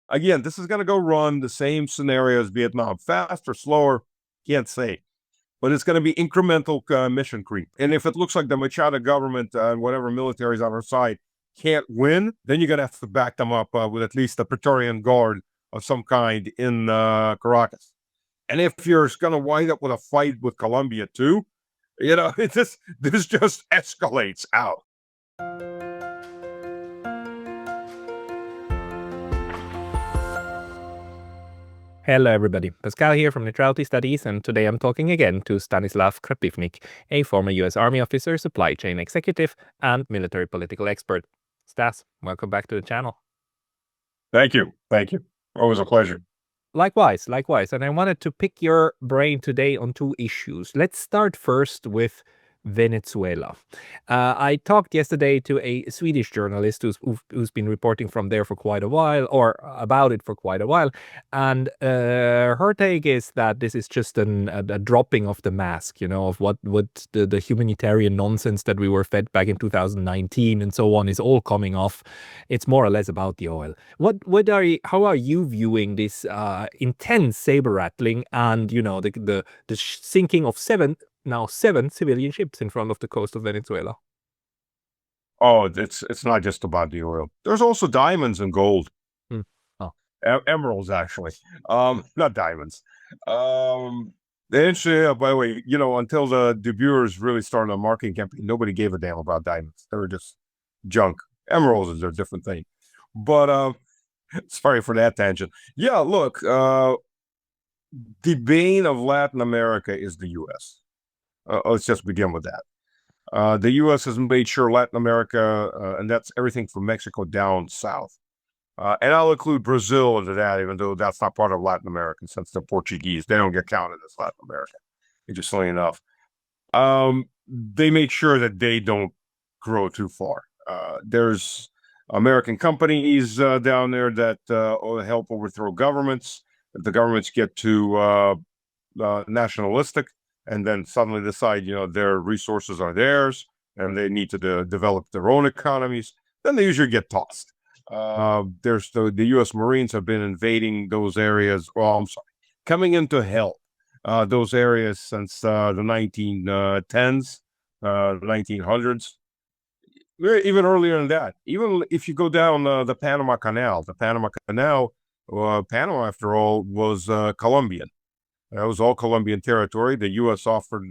Again, this is going to go run the same scenario as Vietnam, faster, slower, can't say. But it's going to be incremental mission creep. And if it looks like the Machado government and whatever military is on our side can't win, then you're going to have to back them up with at least a Praetorian Guard of some kind in Caracas. And if you're going to wind up with a fight with Colombia too, this just escalates out. Hello everybody, Pascal here from Neutrality Studies, and today I'm talking again to Stanislav Krapivnik, a former US Army officer, supply chain executive, and military political expert. Stas, welcome back to the channel. Thank you. Always a pleasure. Likewise, and I wanted to pick your brain today on two issues. Let's start first with Venezuela. I talked yesterday to a Swedish journalist who's been reporting from there for quite a while, or about it for quite a while, and her take is that this is just a dropping of the mask, of what the humanitarian nonsense that we were fed back in 2019 and so on is all coming off. It's more or less about the oil. How are you viewing this intense saber-rattling and the sinking of seven civilian ships in front of the coast of Venezuela? Oh, it's not just about the oil. There's also diamonds and gold. Oh. Emeralds, actually. Not diamonds. Actually, by the way, until the De Boers really started a marketing campaign, nobody gave a damn about diamonds. They were just junk. Emeralds is a different thing. But sorry for that tangent. Yeah, look, the bane of Latin America is the U.S. Let's just begin with that. The U.S. has made sure Latin America, and that's everything from Mexico down south. And I'll include Brazil into that, even though that's not part of Latin America, since they're Portuguese. They don't get counted as Latin America, interestingly enough. They make sure that they don't grow too far. There's American companies down there that help overthrow governments. The governments get too nationalistic, and then suddenly decide, their resources are theirs, and they need to develop their own economies. Then they usually get tossed. There's the U.S. Marines have been invading those areas. Well, I'm sorry, coming into help those areas since the 1910s, 1900s. Even earlier than that. Even if you go down the Panama Canal, Panama, after all, was Colombian. That was all Colombian territory. The U.S. wanted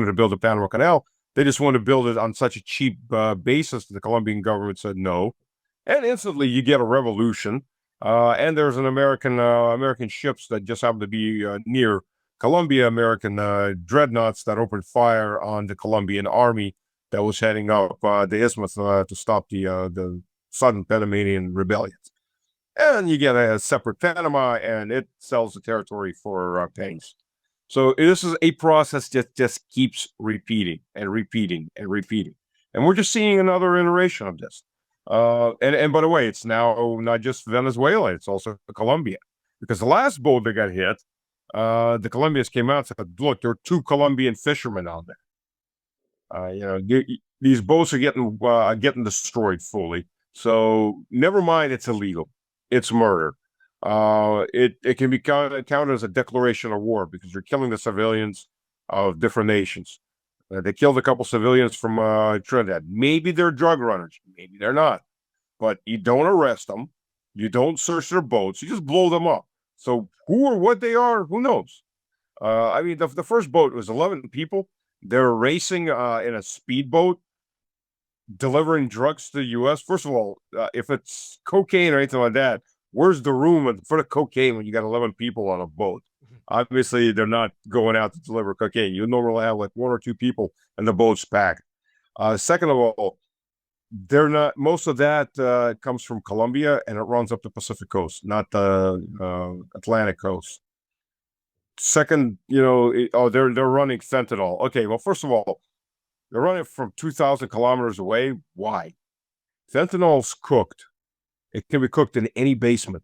to build the Panama Canal. They just wanted to build it on such a cheap basis that the Colombian government said no. And instantly you get a revolution. And there's an American ships that just happen to be near Colombia, American dreadnoughts that opened fire on the Colombian army that was heading up the isthmus to stop the southern Panamanian rebellions. And you get a separate Panama, and it sells the territory for pennies. So this is a process that just keeps repeating and repeating and repeating. And we're just seeing another iteration of this. And by the way, it's now not just Venezuela, it's also Colombia. Because the last boat that got hit, the Colombians came out and said, look, there are 2 Colombian fishermen on there. These boats are getting destroyed fully. So never mind, it's illegal. It's murder. It can be counted as a declaration of war because you're killing the civilians of different nations. They killed a couple civilians from Trinidad. Maybe they're drug runners. Maybe they're not. But you don't arrest them. You don't search their boats. You just blow them up. So who or what they are, who knows? The first boat was 11 people. They're racing in a speedboat, delivering drugs to the U.S. First of all, if it's cocaine or anything like that, where's the room for the cocaine when you got 11 people on a boat? Obviously, they're not going out to deliver cocaine. You normally have like 1 or 2 people and the boat's packed. Second of all, they're not. Most of that comes from Colombia, and it runs up the Pacific coast, not the Atlantic coast. Second, they're running fentanyl. Okay, well, first of all, they're running from 2,000 kilometers away. Why? Fentanyl's cooked. It can be cooked in any basement.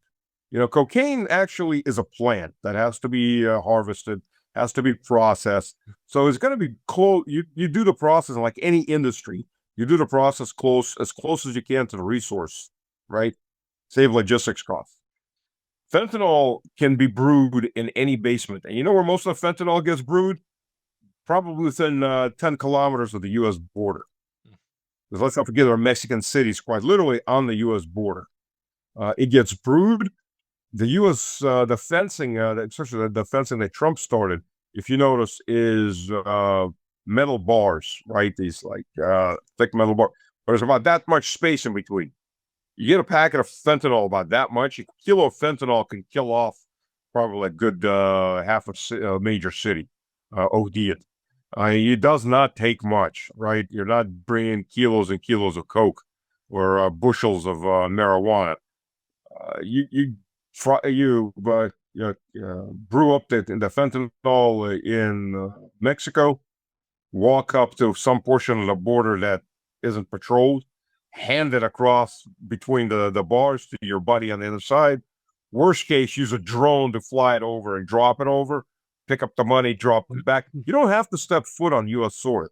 Cocaine actually is a plant that has to be harvested, has to be processed. So it's going to be close. You do the process like any industry. You do the process as close as you can to the resource, right? Save logistics costs. Fentanyl can be brewed in any basement. And you know where most of the fentanyl gets brewed? Probably within 10 kilometers of the U.S. border. Because let's not forget there are Mexican cities quite literally on the U.S. border. It gets brewed. The U.S. The fencing, especially the fencing that Trump started, if you notice, is metal bars, right? These like thick metal bars. There's about that much space in between. You get a packet of fentanyl about that much. A kilo of fentanyl can kill off probably a good half a major city. OD it. It does not take much, right? You're not bringing kilos and kilos of coke or bushels of marijuana. You brew up the fentanyl in Mexico, walk up to some portion of the border that isn't patrolled, hand it across between the bars to your buddy on the other side. Worst case, use a drone to fly it over and drop it over, pick up the money, drop it back. You don't have to step foot on U.S. soil.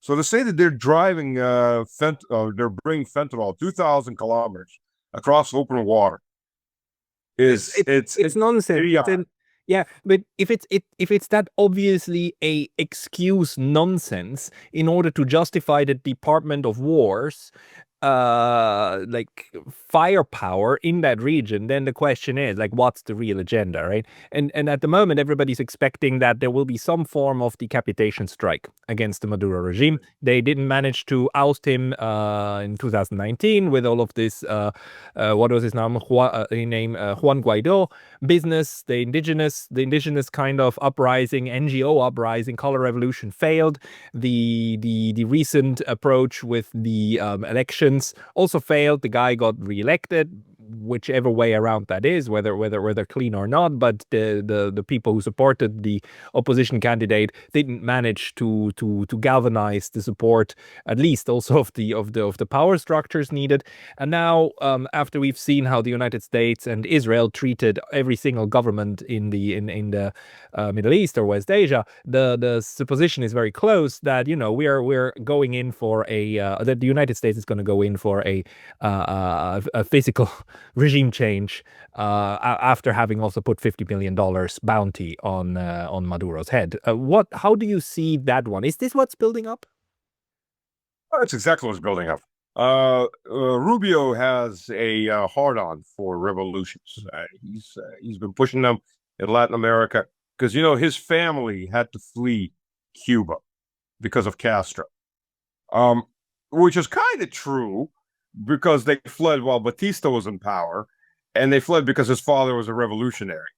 So to say that they're driving they're bringing fentanyl 2,000 kilometers across open water it's nonsense. Yeah, but if it's that obviously a excuse nonsense in order to justify the Department of War's like firepower in that region, then the question is like, what's the real agenda, right? And at the moment, everybody's expecting that there will be some form of decapitation strike against the Maduro regime. They didn't manage to oust him in 2019 with all of this what was his name? Juan Guaido business. The indigenous kind of uprising, NGO uprising, color revolution failed. The recent approach with the election also failed. The guy got reelected, whichever way around that is, whether clean or not. But the people who supported the opposition candidate didn't manage to galvanize the support, at least also of the power structures needed. And now, after we've seen how the United States and Israel treated every single government in the Middle East or West Asia, the supposition is very close that we're going in for that the United States is going to go in for a physical regime change after having also put $50 million bounty on Maduro's head. How do you see that one? Is this what's building up? That's exactly what's building up. Rubio has a hard-on for revolutions. He's been pushing them in Latin America because his family had to flee Cuba because of Castro, which is kind of true because they fled while Batista was in power, and they fled because his father was a revolutionary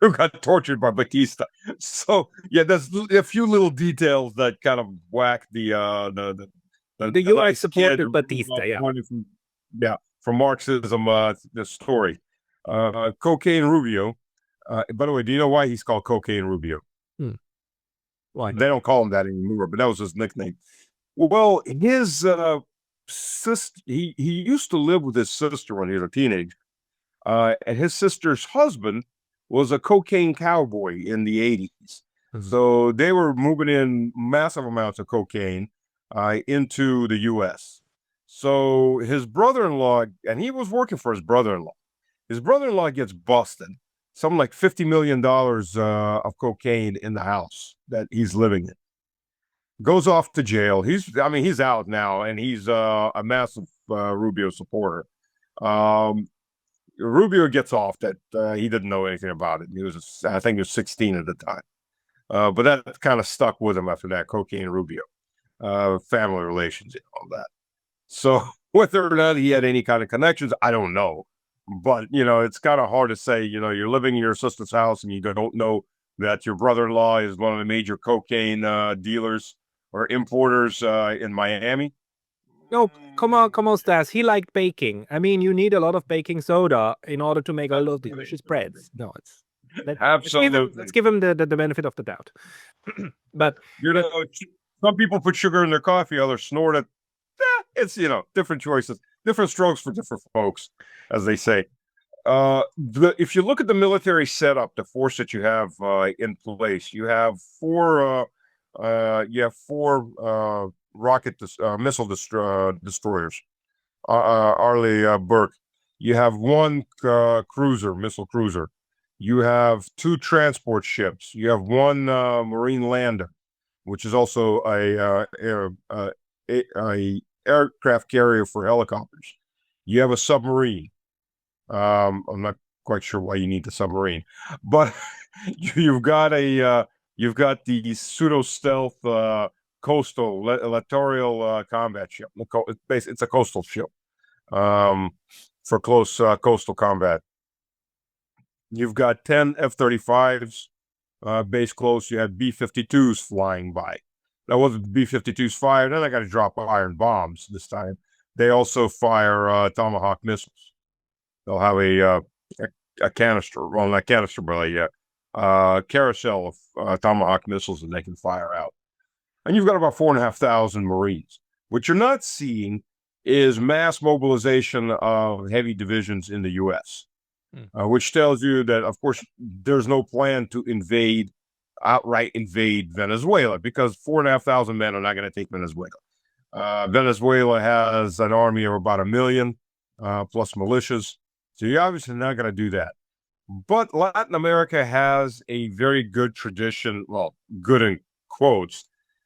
who got tortured by Batista. So yeah, there's a few little details that kind of whack the U.S. supported Batista, from Marxism, the story. Cocaine Rubio. By the way, do you know why he's called Cocaine Rubio? Why? They don't call him that anymore, but that was his nickname. Well, his sister, he used to live with his sister when he was a teenager. And his sister's husband was a cocaine cowboy in the 80s. So they were moving in massive amounts of cocaine into the U.S. So his brother-in-law, and he was working for his brother-in-law. His brother-in-law gets busted. Something like $50 million of cocaine in the house that he's living in. Goes off to jail. He's out now, and he's a massive Rubio supporter. Rubio gets off that he didn't know anything about it. I think he was 16 at the time. But that kind of stuck with him after that, Cocaine Rubio. Family relations and all that. So whether or not he had any kind of connections, I don't know. But, it's kind of hard to say, you're living in your sister's house and you don't know that your brother-in-law is one of the major cocaine dealers or importers in Miami. No, come on, Stas. He liked baking. I mean, you need a lot of baking soda in order to make all those delicious breads. No, absolutely. Let's give him the benefit of the doubt. But some people put sugar in their coffee, others snort it. It's different choices, different strokes for different folks, as they say. If you look at the military setup, the force that you have in place, you have four rocket missile destroyers. Arleigh Burke. You have one cruiser, missile cruiser. You have two transport ships. You have one marine lander, which is also a aircraft carrier for helicopters. You have a submarine. I'm not quite sure why you need the submarine, but you've got you've got the pseudo stealth coastal littoral combat ship. It's a coastal ship um, for close coastal combat. You've got 10 F-35s base close. You had B-52s flying by. Now, what the B-52s fire? Then I got to drop iron bombs this time. They also fire Tomahawk missiles. They'll have a canister, well, not canister, but a carousel of Tomahawk missiles that they can fire out. And you've got about 4,500 Marines. What you're not seeing is mass mobilization of heavy divisions in the U.S., which tells you that, of course, there's no plan to outright invade Venezuela, because 4,500 men are not going to take Venezuela. Venezuela has an army of about 1 million plus militias. So you're obviously not going to do that. But Latin America has a very good tradition, well, good in quotes,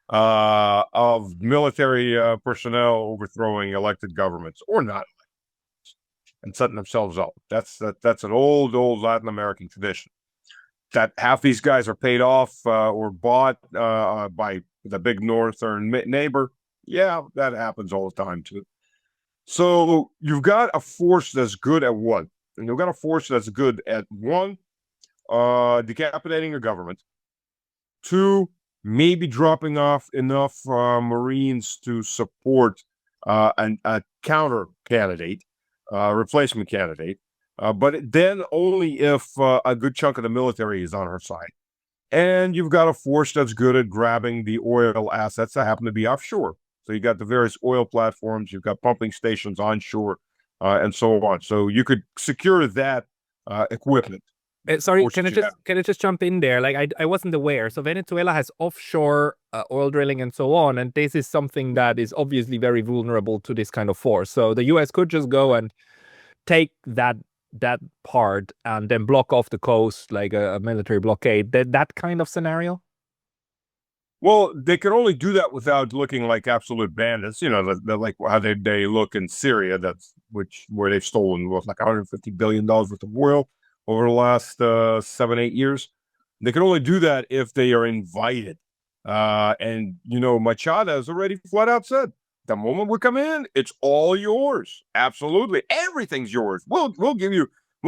of military personnel overthrowing elected governments or not and setting themselves up. That's an old Latin American tradition. That half these guys are paid off or bought by the big northern neighbor. Yeah, that happens all the time too. So you've got a force that's good at what? And you've got a force that's good at one, decapitating a government. Two, maybe dropping off enough Marines to support a counter candidate, replacement candidate. But then only if a good chunk of the military is on her side. And you've got a force that's good at grabbing the oil assets that happen to be offshore. So you got the various oil platforms, you've got pumping stations onshore, and so on. So you could secure that equipment. Sorry, can I just jump in there? Like I wasn't aware. So Venezuela has offshore oil drilling and so on, and this is something that is obviously very vulnerable to this kind of force. So the U.S. could just go and take that part and then block off the coast like a military blockade. That kind of scenario. Well, they can only do that without looking like absolute bandits. You know, like how they look in Syria. Where they've stolen like $150 billion worth of oil over the last 7-8 years. They can only do that if they are invited. And Machado has already flat out said, the moment we come in, it's all yours. Absolutely, everything's yours. We'll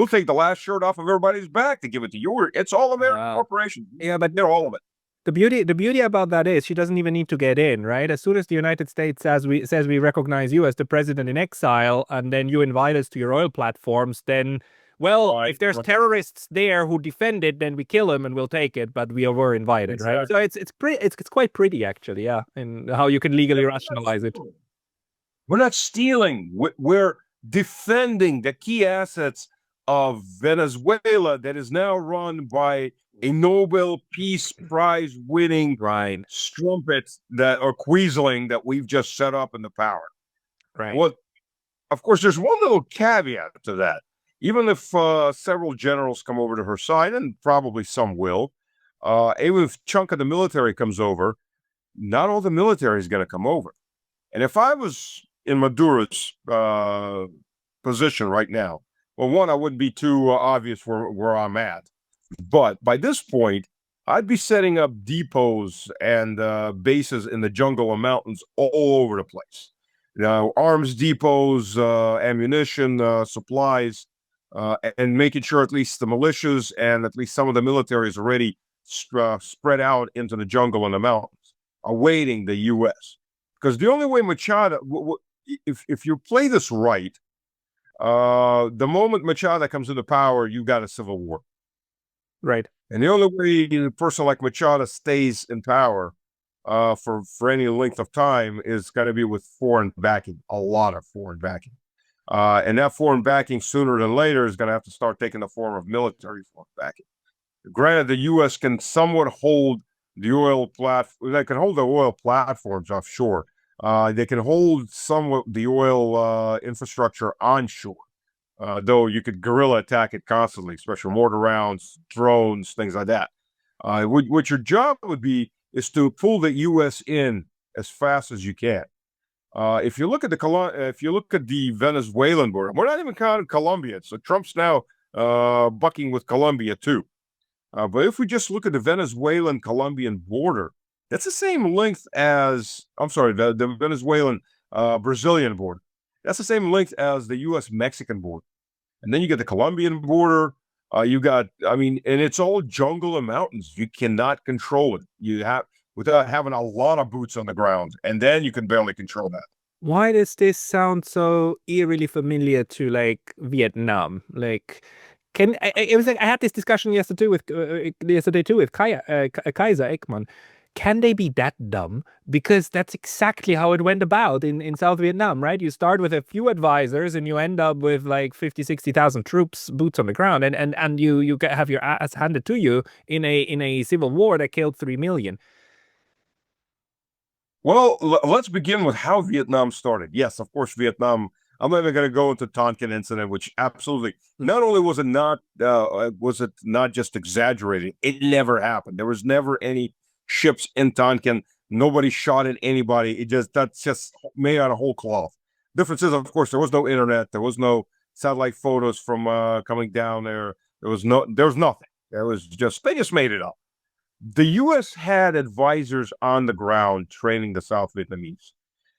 take the last shirt off of everybody's back to give it to you. It's all American corporation. Yeah, but they're all of it. The beauty about that is she doesn't even need to get in, right? As soon as the United States says we recognize you as the president in exile, and then you invite us to your oil platforms, then if there's terrorists there who defend it, then we kill them and we'll take it, but we were invited, exactly. Right? So it's quite pretty actually, yeah, in how you can legally rationalize it. We're not stealing. We're defending the key assets of Venezuela that is now run by a Nobel Peace Prize winning strumpet or Quisling that we've just set up in the power. Right. Well, of course, there's one little caveat to that. Even if several generals come over to her side, and probably some will, even if a chunk of the military comes over, not all the military is going to come over. And if I was in Maduro's position right now, well, one, I wouldn't be too obvious where I'm at. But by this point, I'd be setting up depots and bases in the jungle and mountains all over the place. Arms depots, ammunition, supplies, and making sure at least the militias and at least some of the military is already spread out into the jungle and the mountains, awaiting the U.S. Because the only way Machado, if you play this right, the moment Machado comes into power, you've got a civil war. Right. And the only way a person like Machado stays in power for any length of time is going to be with foreign backing, a lot of foreign backing. And that foreign backing sooner than later is going to have to start taking the form of military foreign backing. Granted, the U.S. can somewhat hold the oil they can hold the oil platforms offshore. They can hold somewhat the oil infrastructure onshore. though you could guerrilla attack it constantly, special mortar rounds, drones, things like that. What your job would be is to pull the U.S. in as fast as you can. If you look at the Venezuelan border, we're not even counting Colombia. So Trump's now bucking with Colombia too. But if we just look at the Venezuelan-Colombian border, that's the same length as, I'm sorry, the Venezuelan-Brazilian border. That's the same length as the U.S.-Mexican border. And then you get the Colombian border. And it's all jungle and mountains. You cannot control it. You have without having a lot of boots on the ground, and then you can barely control that. Why does this sound so eerily familiar to like Vietnam? Like, it was like I had this discussion yesterday too with Kaiser Ekman. Can they be that dumb? Because that's exactly how it went about in South Vietnam, right? You start with a few advisors and you end up with like 50,000-60,000 troops, boots on the ground, and you have your ass handed to you in a civil war that killed 3 million. Well, let's begin with how Vietnam started. Yes, of course, Vietnam. I'm not even going to go into Tonkin incident, which absolutely not only was it not just exaggerating, it never happened. There was never any ships in Tonkin. Nobody shot at anybody. That's just made out of whole cloth. Difference is, of course, there was no internet. There was no satellite photos from coming down there. There was nothing. They just made it up. The U.S. had advisors on the ground training the South Vietnamese.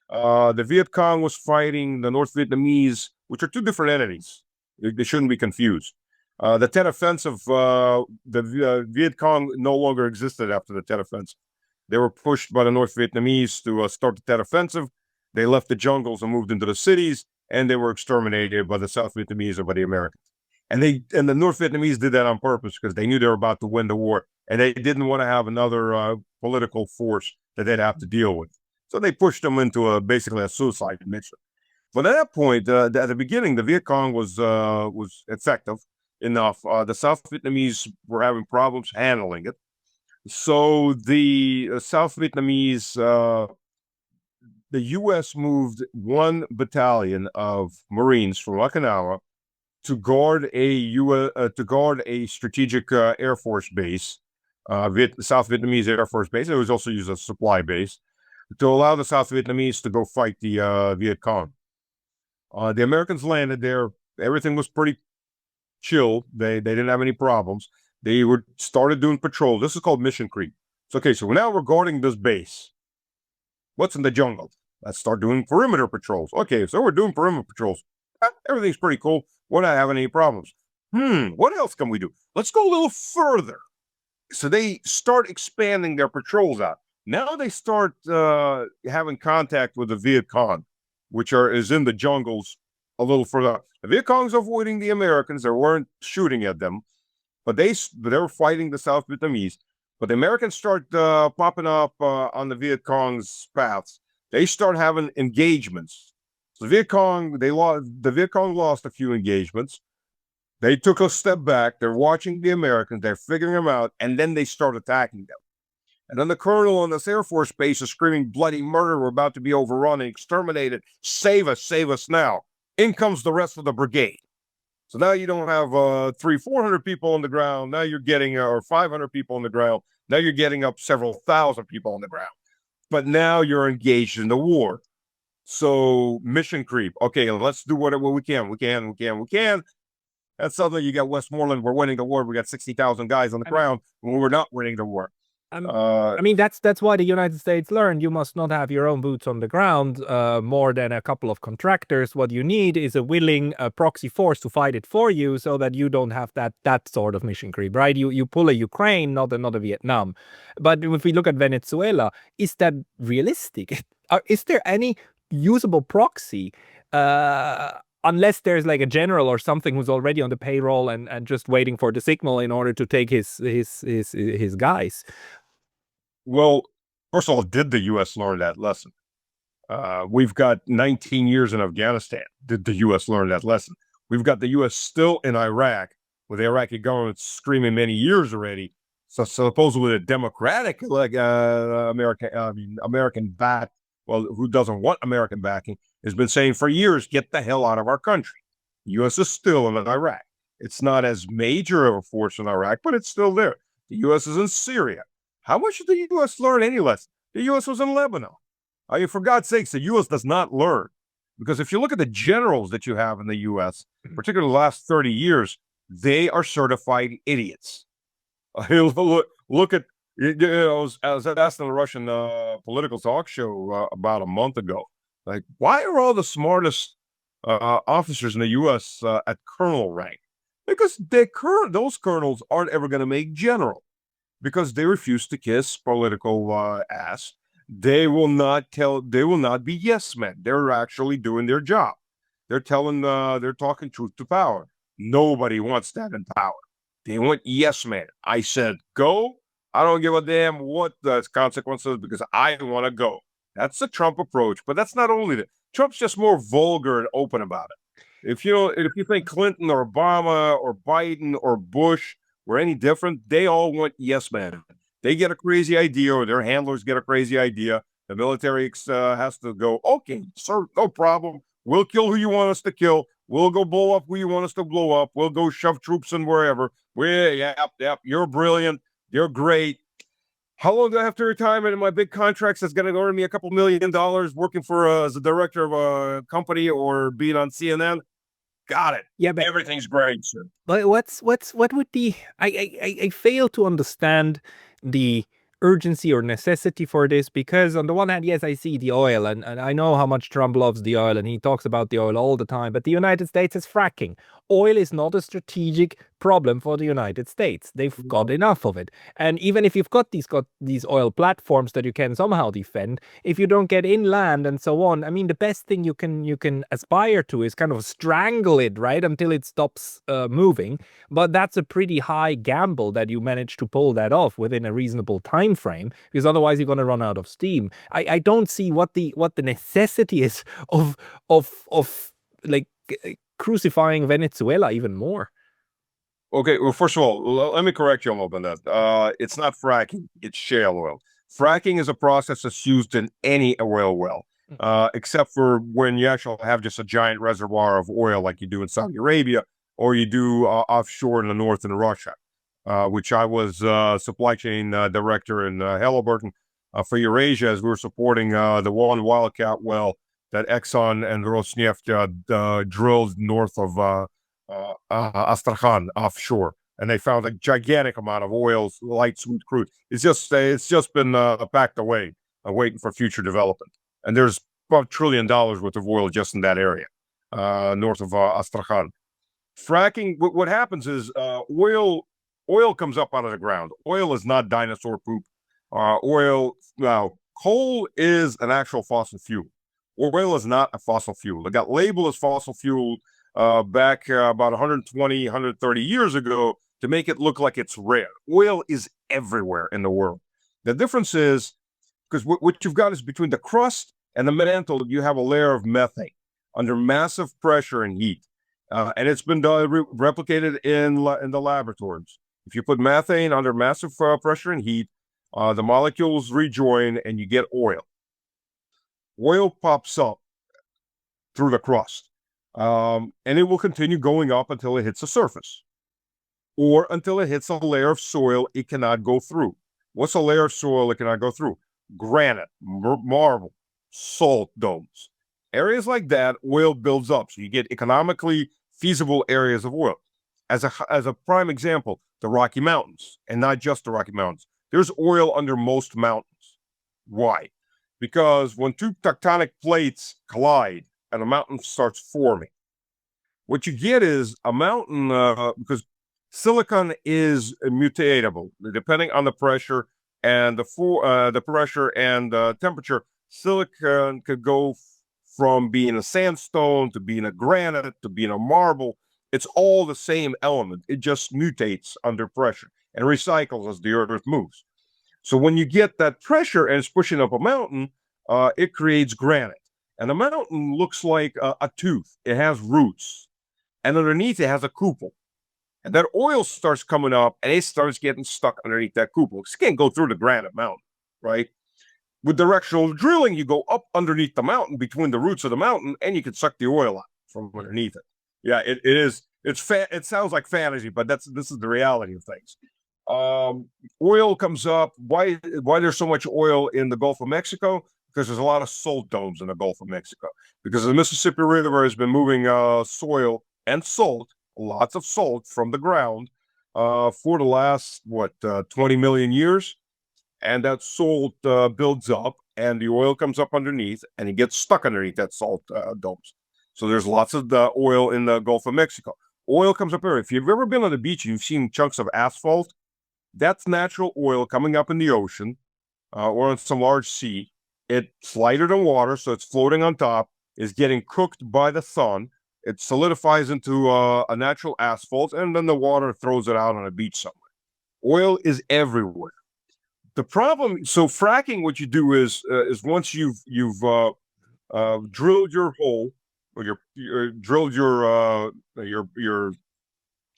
The Viet Cong was fighting the North Vietnamese, which are two different entities. They shouldn't be confused. The Tet Offensive, the Viet Cong no longer existed after the Tet Offensive. They were pushed by the North Vietnamese to start the Tet Offensive. They left the jungles and moved into the cities, and they were exterminated by the South Vietnamese or by the Americans. And the North Vietnamese did that on purpose because they knew they were about to win the war, and they didn't want to have another political force that they'd have to deal with. So they pushed them into basically a suicide mission. But at that point, at the beginning, the Viet Cong was effective enough. The South Vietnamese were having problems handling it. So the South Vietnamese, the U.S. moved one battalion of Marines from Okinawa to guard a strategic Air Force base, South Vietnamese Air Force base. It was also used as a supply base to allow the South Vietnamese to go fight the Viet Cong. The Americans landed there. Everything was pretty chill. They didn't have any problems. They started doing patrol. This is called mission creep. It's okay. So now we're guarding this base. What's in the jungle? Let's start doing perimeter patrols. Okay, so we're doing perimeter patrols. Everything's pretty cool. We're not having any problems. What else can we do? Let's go a little further. So they start expanding their patrols out. Now they start having contact with the Viet Cong, which is in the jungles a little further. The Viet Cong's avoiding the Americans. They weren't shooting at them, but they were fighting the South Vietnamese. But the Americans start popping up on the Viet Cong's paths. They start having engagements. So the Viet Cong lost a few engagements. They took a step back. They're watching the Americans. They're figuring them out, and then they start attacking them. And then the colonel on this Air Force base is screaming bloody murder. We're about to be overrun and exterminated. Save us now. In comes the rest of the brigade. So now you don't have 400 people on the ground. Now you're getting, or 500 people on the ground. Now you're getting up several thousand people on the ground. But now you're engaged in the war. So mission creep. Okay, let's do whatever we can. We can. And suddenly you got Westmoreland. We're winning the war. We got 60,000 guys on the ground when we're not winning the war. That's why the United States learned you must not have your own boots on the ground more than a couple of contractors. What you need is a willing proxy force to fight it for you so that you don't have that sort of mission creep, right? You pull a Ukraine, not a Vietnam. But if we look at Venezuela, is that realistic? Is there any usable proxy unless there's like a general or something who's already on the payroll and just waiting for the signal in order to take his guys? Well, first of all, did the U.S. learn that lesson? We've got 19 years in Afghanistan. Did the U.S. learn that lesson? We've got the U.S. still in Iraq, with the Iraqi government screaming many years already. So supposedly a democratic, like American back. Well, who doesn't want American backing? Has been saying for years, get the hell out of our country. The U.S. is still in Iraq. It's not as major of a force in Iraq, but it's still there. The U.S. is in Syria. How much did the U.S. learn any lesson? The U.S. was in Lebanon. I mean, for God's sakes, the U.S. does not learn. Because if you look at the generals that you have in the U.S., particularly the last 30 years, they are certified idiots. Look at, I was asked on a Russian political talk show about a month ago, like, why are all the smartest officers in the U.S. At colonel rank? Because those colonels aren't ever going to make general because they refuse to kiss political ass. They will not be yes men. They're actually doing their job. They're talking truth to power. Nobody wants that in power. They want yes men. I said, go. I don't give a damn what the consequences because I want to go. That's the Trump approach. But that's not only that. Trump's just more vulgar and open about it. If you think Clinton or Obama or Biden or Bush were any different, they all want yes men. They get a crazy idea or their handlers get a crazy idea. The military has to go, okay, sir, no problem. We'll kill who you want us to kill. We'll go blow up who you want us to blow up. We'll go shove troops in wherever. Yep, you're brilliant. You're great. How long do I have to retirement in my big contracts that's going to earn me a couple $1 million working for as a director of a company or being on CNN? Got it. Yeah, but everything's great, sir. But what would be? I fail to understand the urgency or necessity for this because on the one hand, yes, I see the oil and I know how much Trump loves the oil and he talks about the oil all the time, but the United States is fracking. Oil is not a strategic problem for the United States. They've got enough of it. And even if you've got these oil platforms that you can somehow defend, if you don't get inland and so on, I mean, the best thing you can aspire to is kind of strangle it, right, until it stops moving. But that's a pretty high gamble that you manage to pull that off within a reasonable time frame, because otherwise you're going to run out of steam. I don't see what the necessity is of like crucifying Venezuela even more. Okay, well, first of all, let me correct you a little bit on that. It's not fracking, it's shale oil. Fracking is a process that's used in any oil well, except for when you actually have just a giant reservoir of oil like you do in Saudi Arabia or you do offshore in the north in Russia, which I was supply chain director in Halliburton for Eurasia as we were supporting the one Wildcat well that Exxon and Rosneft drilled north of Astrakhan offshore, and they found a gigantic amount of oil, light sweet crude. It's just been packed away, waiting for future development. And there's about $1 trillion worth of oil just in that area, north of Astrakhan. Fracking, what happens is oil comes up out of the ground. Oil is not dinosaur poop. Coal is an actual fossil fuel. Oil is not a fossil fuel. It got labeled as fossil fuel back about 120, 130 years ago to make it look like it's rare. Oil is everywhere in the world. The difference is, because what you've got is between the crust and the mantle, you have a layer of methane under massive pressure and heat. And it's been replicated in the laboratories. If you put methane under massive pressure and heat, the molecules rejoin and you get oil. Oil pops up through the crust. And it will continue going up until it hits the surface or until it hits a layer of soil it cannot go through. What's a layer of soil it cannot go through? Granite, marble, salt domes. Areas like that, oil builds up. So you get economically feasible areas of oil. As a prime example, the Rocky Mountains, and not just the Rocky Mountains. There's oil under most mountains. Why? Because when two tectonic plates collide, and a mountain starts forming. What you get is a mountain, because silicon is mutatable, depending on the pressure and the pressure and temperature. Silicon could go from being a sandstone to being a granite to being a marble. It's all the same element. It just mutates under pressure and recycles as the earth moves. So when you get that pressure and it's pushing up a mountain, it creates granite. And the mountain looks like a tooth. It has roots. And underneath it has a cupel. And that oil starts coming up and it starts getting stuck underneath that cupel. It can't go through the granite mountain, right? With directional drilling, you go up underneath the mountain between the roots of the mountain and you can suck the oil out from underneath it. Yeah, it is. It sounds like fantasy, but this is the reality of things. Um, Oil comes up. Why there's so much oil in the Gulf of Mexico? Because there's a lot of salt domes in the Gulf of Mexico. Because the Mississippi River has been moving soil and salt, lots of salt from the ground, for the last 20 million years, and that salt builds up, and the oil comes up underneath, and it gets stuck underneath that salt domes. So there's lots of the oil in the Gulf of Mexico. Oil comes up there. If you've ever been on the beach and you've seen chunks of asphalt, that's natural oil coming up in the ocean or on some large sea. It's lighter than water, so it's floating on top, is getting cooked by the sun. It solidifies into a natural asphalt, and then the water throws it out on a beach somewhere. Oil is everywhere. The problem, so fracking, what you do is once you've drilled your hole or drilled your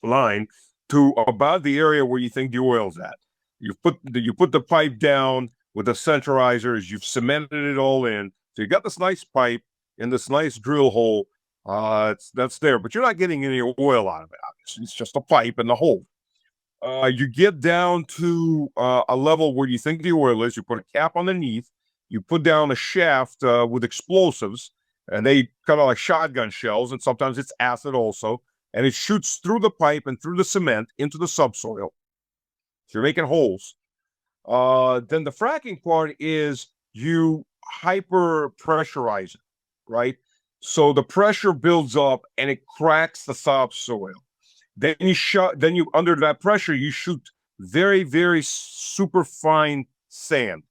line to about the area where you think the oil's at. You put the pipe down with the centralizers. You've cemented it all in. So you got this nice pipe in this nice drill hole. That's there, but you're not getting any oil out of it. Obviously, it's just a pipe in the hole. You get down to a level where you think the oil is. You put a cap underneath. You put down a shaft with explosives, and they kind of like shotgun shells, and sometimes it's acid also, and it shoots through the pipe and through the cement into the subsoil. So you're making holes. Then the fracking part is you hyper pressurize it, right? So the pressure builds up and it cracks the subsoil. Then you under that pressure, you shoot very, very super fine sand.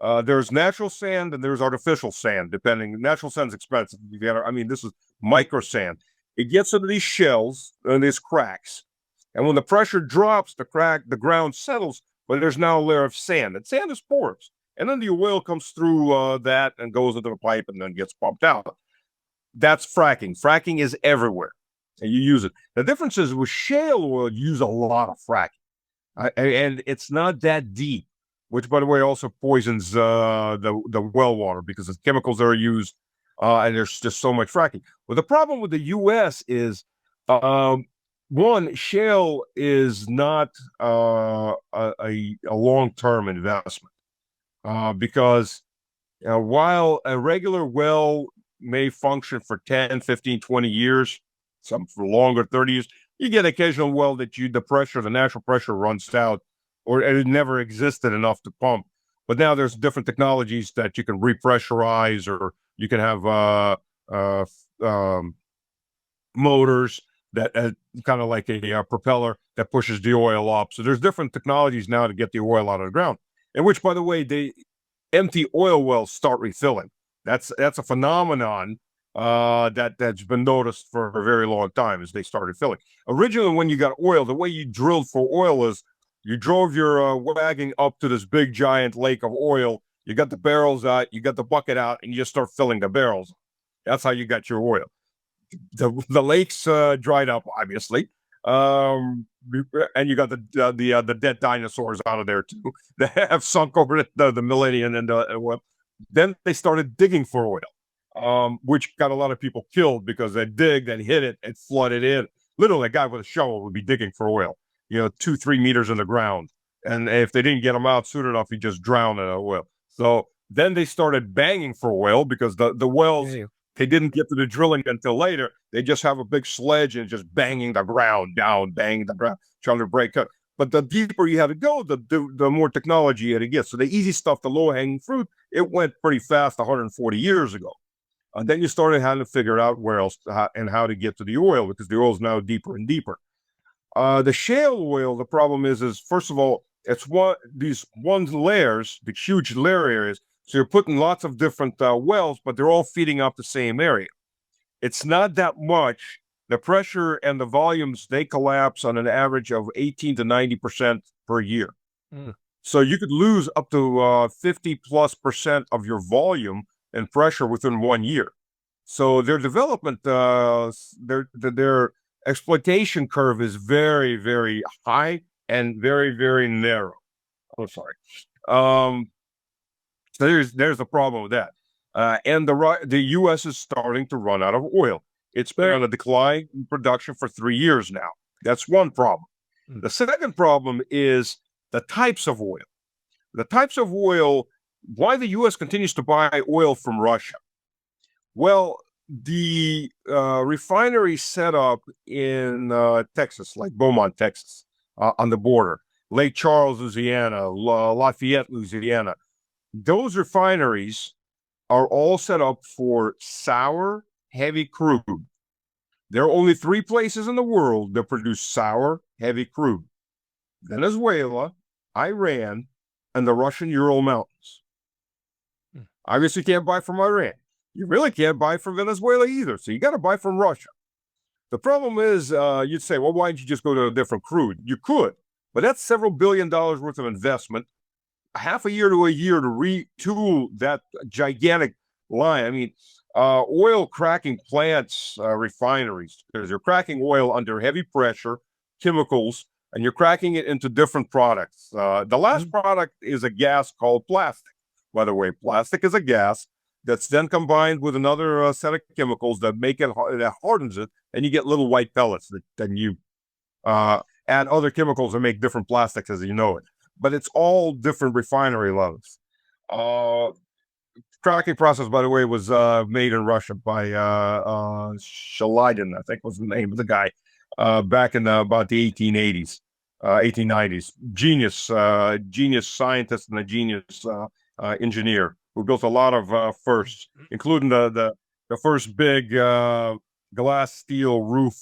There's natural sand and there's artificial sand, depending. Natural sand's expensive. I mean, this is micro sand. It gets into these shells and these cracks. And when the pressure drops, the ground settles, but there's now a layer of sand. And sand is porous. And then the oil comes through that and goes into the pipe and then gets pumped out. That's fracking. Fracking is everywhere, and you use it. The difference is with shale oil, you use a lot of fracking, and it's not that deep, which, by the way, also poisons the well water because the chemicals that are used, and there's just so much fracking. Well, the problem with the U.S. is, one, shale is not a long-term investment because while a regular well may function for 10, 15, 20 years, some for longer, 30 years. You get occasional well that the natural pressure runs out, or it never existed enough to pump. But now there's different technologies that you can repressurize, or you can have uh, um, motors that kind of like a propeller that pushes the oil up. So there's different technologies now to get the oil out of the ground. And which, by the way, the empty oil wells start refilling. That's a phenomenon that's been noticed for a very long time as they started filling. Originally, when you got oil, the way you drilled for oil is you drove your wagon up to this big giant lake of oil. You got the barrels out, you got the bucket out, and you just start filling the barrels. That's how you got your oil. The lakes dried up, obviously, and you got the dead dinosaurs out of there too. They have sunk over the millennium, and then they started digging for oil, which got a lot of people killed because they digged and hit it and flooded in. Literally, a guy with a shovel would be digging for oil, 2-3 meters in the ground, and if they didn't get him out soon enough, he just drowned in oil. So then they started banging for oil because the wells. Yeah. They didn't get to the drilling until later. They just have a big sledge and just banging the ground down, banging the ground, trying to break up. But the deeper you had to go, the more technology you had to get. So the easy stuff, the low-hanging fruit, it went pretty fast 140 years ago. And then you started having to figure out where else and how to get to the oil because the oil is now deeper and deeper. The shale oil, the problem is first of all, it's these layers, the huge layer areas. So you're putting lots of different wells, but they're all feeding up the same area. It's not that much. The pressure and the volumes, they collapse on an average of 18 to 90% per year. Mm. So you could lose up to 50+% of your volume and pressure within 1 year. So their development, their exploitation curve is very, very high and very, very narrow. Oh, sorry. So there's a problem with that. And the U.S. is starting to run out of oil. It's been on a decline in production for 3 years now. That's one problem. The second problem is the types of oil. The types of oil, why the U.S. continues to buy oil from Russia. Well, the refinery set up in Texas, like Beaumont, Texas, on the border, Lake Charles, Louisiana, Lafayette, Louisiana. Those refineries are all set up for sour, heavy crude. There are only 3 places in the world that produce sour, heavy crude: Venezuela, Iran, and the Russian Ural Mountains. Obviously, you can't buy from Iran. You really can't buy from Venezuela either. So you got to buy from Russia. The problem is, you'd say, well, why don't you just go to a different crude? You could, but that's several $1 billion worth of investment, half a year to a year to retool that gigantic line. I mean, oil cracking plants, refineries, you're cracking oil under heavy pressure, chemicals, and you're cracking it into different products. The last product is a gas called plastic. By the way, plastic is a gas that's then combined with another set of chemicals that make it, that hardens it, and you get little white pellets that then you add other chemicals and make different plastics as you know it. But it's all different refinery levels. Cracking process, by the way, was made in Russia by Shaladin, I think was the name of the guy, back in about the 1880s, 1890s. Genius scientist and a genius engineer who built a lot of firsts, including the first big glass steel roof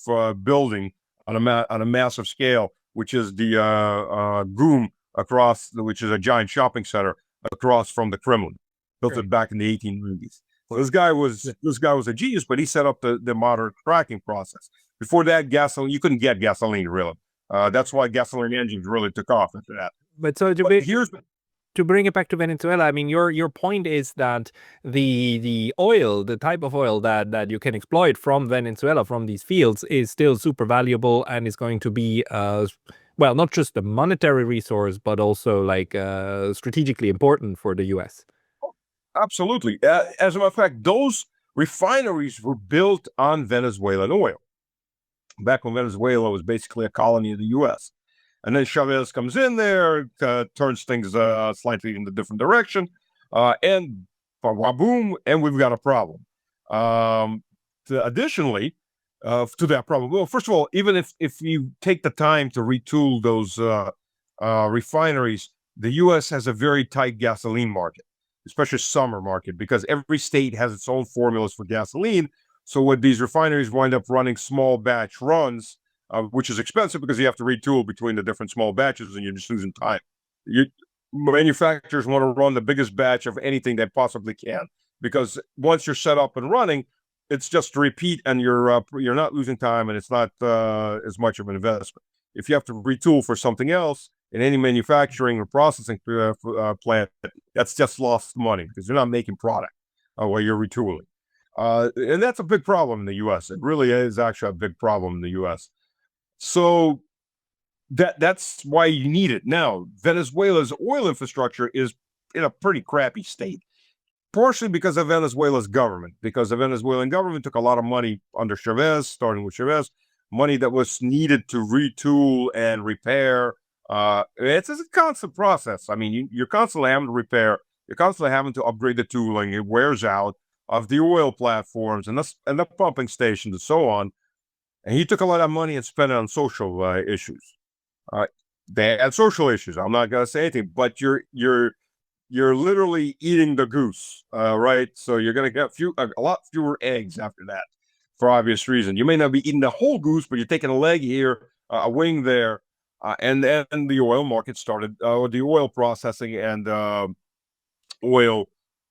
building on a massive scale, which is the GUM across, which is a giant shopping center across from the Kremlin. Built it back in the 1890s. So this guy was a genius, but he set up the modern cracking process. Before that, gasoline, you couldn't get gasoline really. That's why gasoline engines really took off after that. But so to bring it back to Venezuela, I mean, your point is that the oil, the type of oil that you can exploit from Venezuela, from these fields, is still super valuable and is going to be, well, not just a monetary resource, but also like strategically important for the U.S. Absolutely. As a matter of fact, those refineries were built on Venezuelan oil. Back when Venezuela was basically a colony of the U.S. And then Chavez comes in there, turns things slightly in a different direction, and boom, and we've got a problem. Additionally, to that problem, well, first of all, even if you take the time to retool those refineries, the U.S. has a very tight gasoline market, especially summer market, because every state has its own formulas for gasoline. So what these refineries wind up running small batch runs, which is expensive because you have to retool between the different small batches and you're just losing time. Manufacturers want to run the biggest batch of anything they possibly can, because once you're set up and running, it's just to repeat and you're not losing time, and it's not as much of an investment. If you have to retool for something else in any manufacturing or processing plant, that's just lost money because you're not making product while you're retooling. And that's a big problem in the U.S. It really is actually a big problem in the U.S. So that's why you need it. Now, Venezuela's oil infrastructure is in a pretty crappy state, partially because of Venezuela's government, because the Venezuelan government took a lot of money under Chavez, starting with Chavez, money that was needed to retool and repair. It's a constant process. I mean, you're constantly having to repair, you're constantly having to upgrade the tooling. It wears out of the oil platforms and the pumping stations and so on. And he took a lot of money and spent it on social issues. They had social issues. I'm not gonna say anything, but you're literally eating the goose, right? So you're gonna get a lot fewer eggs after that, for obvious reason. You may not be eating the whole goose, but you're taking a leg here, a wing there, and then the oil market started, the oil processing and oil.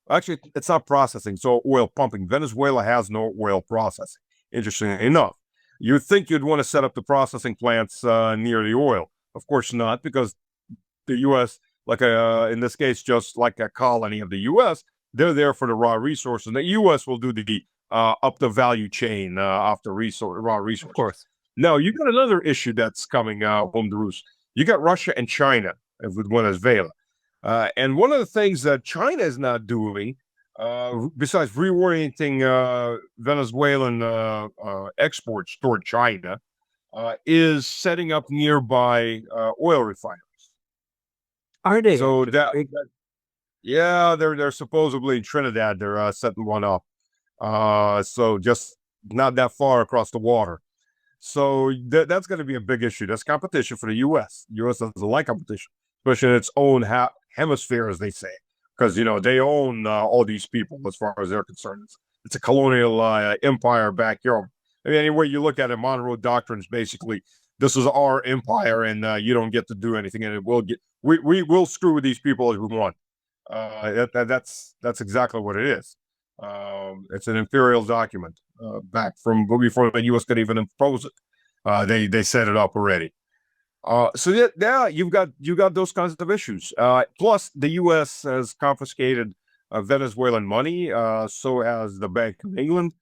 Actually, it's not processing, so oil pumping. Venezuela has no oil processing, interestingly enough. You'd think you'd want to set up the processing plants near the oil. Of course not, because the U.S., like in this case, just like a colony of the U.S., they're there for the raw resources. And the U.S. will do the up the value chain off the raw resources. Of course. Now, you got another issue that's coming home to roost. You got Russia and China with Venezuela. And one of the things that China is not doing besides reorienting Venezuelan exports toward China, is setting up nearby oil refineries. Are they So actually? yeah, they're supposedly in Trinidad. They're setting one up. So just not that far across the water. So that's going to be a big issue. That's competition for the U.S. U.S. doesn't like competition, especially in its own hemisphere, as they say, because they own all these people as far as they're concerned. It's a colonial empire backyard. I mean, any way you look at it, Monroe Doctrine is basically this is our empire, and you don't get to do anything, and it will get we will screw with these people as we want. That's exactly what it is. It's an imperial document back from before the U.S. could even impose it. They set it up already. So yeah, you've got those kinds of issues. Plus, the U.S. has confiscated Venezuelan money. So has the Bank of England.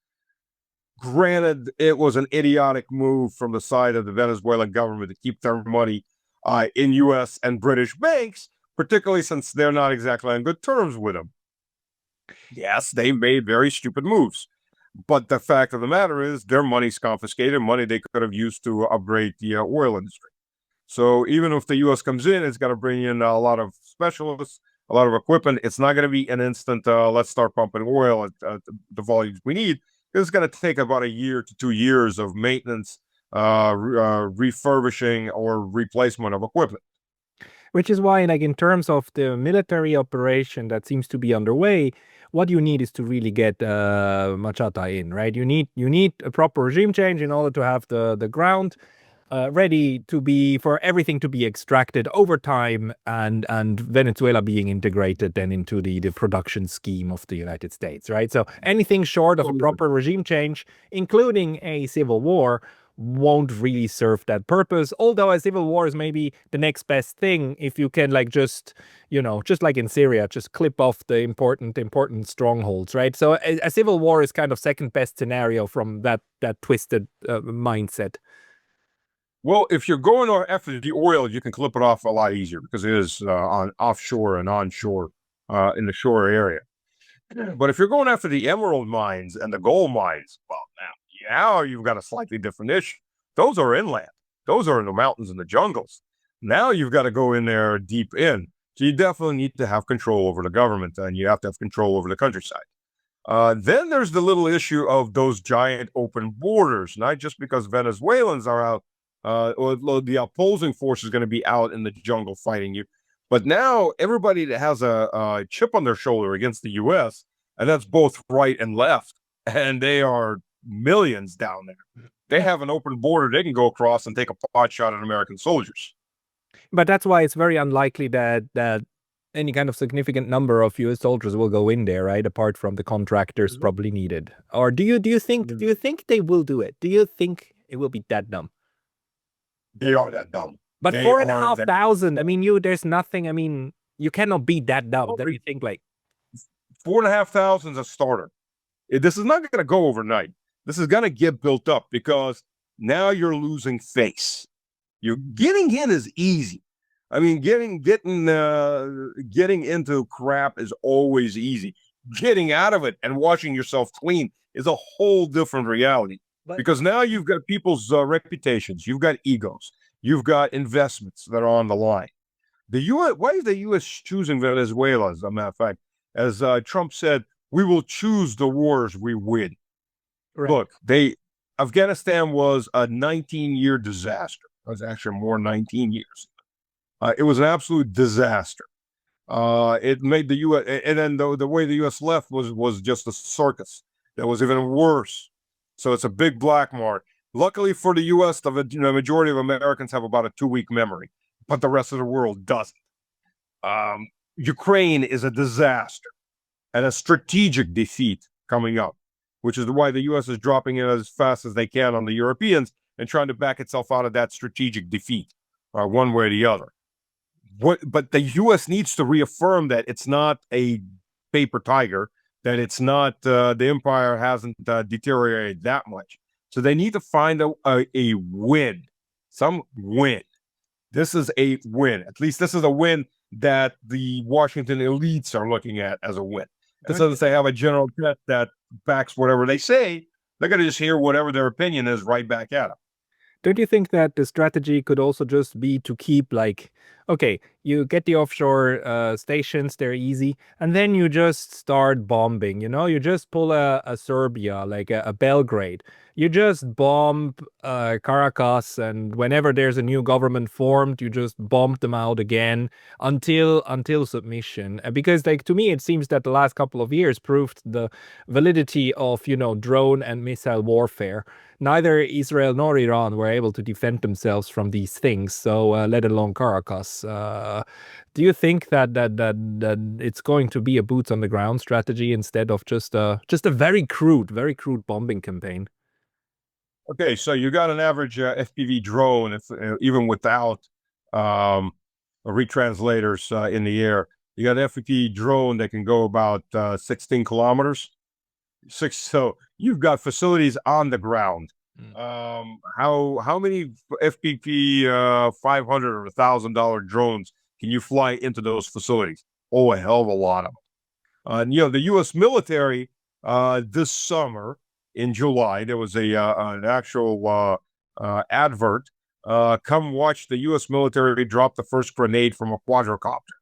Granted, it was an idiotic move from the side of the Venezuelan government to keep their money in U.S. and British banks, particularly since they're not exactly on good terms with them. Yes, they made very stupid moves. But the fact of the matter is, their money's confiscated, money they could have used to upgrade the oil industry. So even if the U.S. comes in, it's got to bring in a lot of specialists, a lot of equipment. It's not going to be an instant, let's start pumping oil at the volumes we need. It's going to take about a year to 2 years of maintenance, refurbishing, or replacement of equipment. Which is why, like in terms of the military operation that seems to be underway, what you need is to really get Machata in, right? You need a proper regime change in order to have the ground ready to be for everything to be extracted over time, and Venezuela being integrated then into the production scheme of the United States, right? So anything short of a proper regime change, including a civil war, won't really serve that purpose. Although a civil war is maybe the next best thing if you can just like in Syria, just clip off the important strongholds, right? So a civil war is kind of second best scenario from that twisted mindset. Well, if you're going after the oil, you can clip it off a lot easier because it is on offshore and onshore in the shore area. But if you're going after the emerald mines and the gold mines, well, now you've got a slightly different issue. Those are inland. Those are in the mountains and the jungles. Now you've got to go in there deep in. So you definitely need to have control over the government, and you have to have control over the countryside. Then there's the little issue of those giant open borders, not just because Venezuelans are out, or the opposing force is going to be out in the jungle fighting you. But now everybody that has a chip on their shoulder against the U.S., and that's both right and left, and they are millions down there. They have an open border they can go across and take a pot shot at American soldiers. But that's why it's very unlikely that any kind of significant number of U.S. soldiers will go in there, right? Apart from the contractors probably needed. Or do you think they will do it? Do you think it will be that dumb? They are that dumb. But They 4,500. I mean, there's nothing. I mean, you cannot be that dumb. Don't you think? Like 4,500 is a starter. This is not going to go overnight. This is going to get built up because now you're losing face. You're getting in is easy. I mean, getting into crap is always easy. Getting out of it and washing yourself clean is a whole different reality. Because now you've got people's reputations, you've got egos, you've got investments that are on the line. The U.S. Why is the U.S. choosing Venezuela? As a matter of fact, as Trump said, we will choose the wars we win. Right. Look, Afghanistan was a 19-year disaster. It was actually more 19 years. It was an absolute disaster. It made the U.S. and then the way the U.S. left was just a circus that was even worse. So it's a big black mark. Luckily for the U.S., the majority of Americans have about a 2-week memory, but the rest of the world doesn't. Ukraine is a disaster and a strategic defeat coming up, which is why the U.S. is dropping in as fast as they can on the Europeans and trying to back itself out of that strategic defeat, one way or the other. But the U.S. needs to reaffirm that it's not a paper tiger, that it's not the empire hasn't deteriorated that much. So they need to find a win, some win. This is a win. At least this is a win that the Washington elites are looking at as a win. This doesn't say have a general threat that backs whatever they say. They're going to just hear whatever their opinion is right back at them. Don't you think that the strategy could also just be to keep like, okay, you get the offshore stations, they're easy, and then you just start bombing, you just pull a Serbia, like a Belgrade. You just bomb Caracas, and whenever there's a new government formed, you just bomb them out again until submission. Because like to me, it seems that the last couple of years proved the validity of, drone and missile warfare. Neither Israel nor Iran were able to defend themselves from these things, so let alone Caracas. Do you think that it's going to be a boots on the ground strategy instead of just a very crude bombing campaign? Okay, so you got an average FPV drone, if even without retranslators in the air. You got an FPV drone that can go about 16 kilometers. So you've got facilities on the ground. How many FPV 500 or $1,000 drones can you fly into those facilities? Oh, a hell of a lot of them. And the U.S. military this summer in July, there was an actual advert. Come watch the U.S. military drop the first grenade from a quadricopter.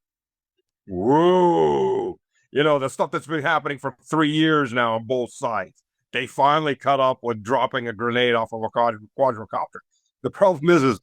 Whoa! The stuff that's been happening for 3 years now on both sides. They finally cut up with dropping a grenade off of a quadricopter. The problem is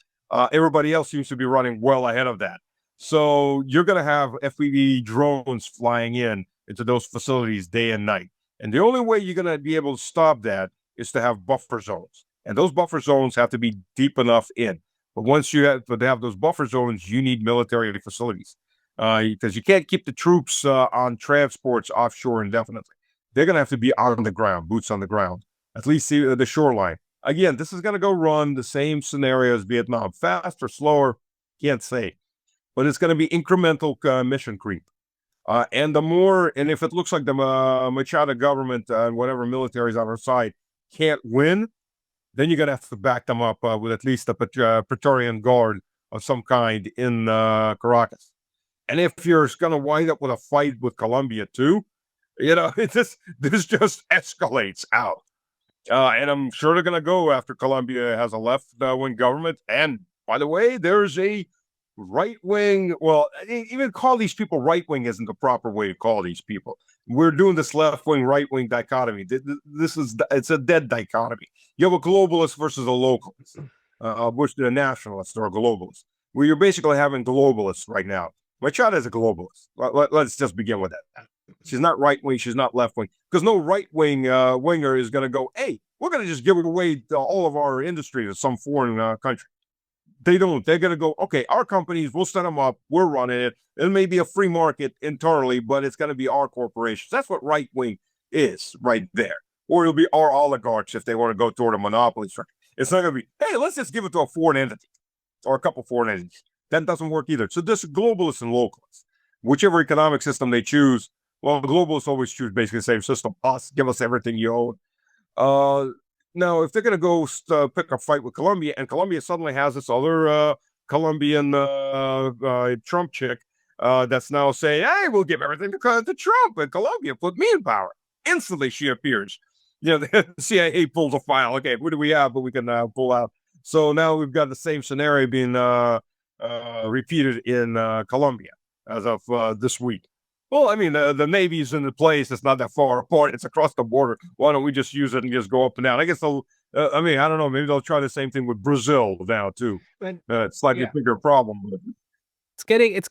everybody else seems to be running well ahead of that. So you're going to have FPV drones flying into those facilities day and night. And the only way you're going to be able to stop that is to have buffer zones. And those buffer zones have to be deep enough in. But once you have those buffer zones, you need military facilities. Because you can't keep the troops on transports offshore indefinitely. They're going to have to be out on the ground, boots on the ground, at least the shoreline. Again, this is going to go run the same scenario as Vietnam, fast or slower, can't say. But it's going to be incremental mission creep. And if it looks like the Machado government and whatever military is on our side can't win, then you're going to have to back them up with at least a Praetorian Guard of some kind in Caracas. And if you're going to wind up with a fight with Colombia too, this just escalates out. And I'm sure they're going to go after Colombia has a left-wing government. And by the way, there's a right-wing. Well, even call these people right-wing isn't the proper way to call these people. We're doing this left-wing, right-wing dichotomy. It's a dead dichotomy. You have a globalist versus a localist, which a nationalist or a globalist. Where you're basically having globalists right now. Machado is a globalist. Let's just begin with that. She's not right wing. She's not left wing. Because no right wing winger is going to go, hey, we're going to just give away all of our industry to some foreign country. They don't. They're going to go, okay, our companies, we'll set them up. We're running it. It may be a free market internally, but it's going to be our corporations. That's what right wing is right there. Or it'll be our oligarchs if they want to go toward a monopoly structure. It's not going to be, hey, let's just give it to a foreign entity or a couple foreign entities. That doesn't work either. So this globalists and localists, whichever economic system they choose, well, the globalists always choose basically the same system. Give us everything you own. Now, if they're going to go pick a fight with Colombia, and Colombia suddenly has this other Colombian Trump chick that's now saying, hey, we'll give everything to Trump and Colombia, put me in power. Instantly, she appears. The CIA pulls a file. Okay, what do we have? But we can pull out. So now we've got the same scenario being repeated in Colombia as of this week. Well, I mean, the Navy's in the place. It's not that far apart. It's across the border. Why don't we just use it and just go up and down? I guess they'll, I don't know. Maybe they'll try the same thing with Brazil now, too. It's slightly bigger problem. But it's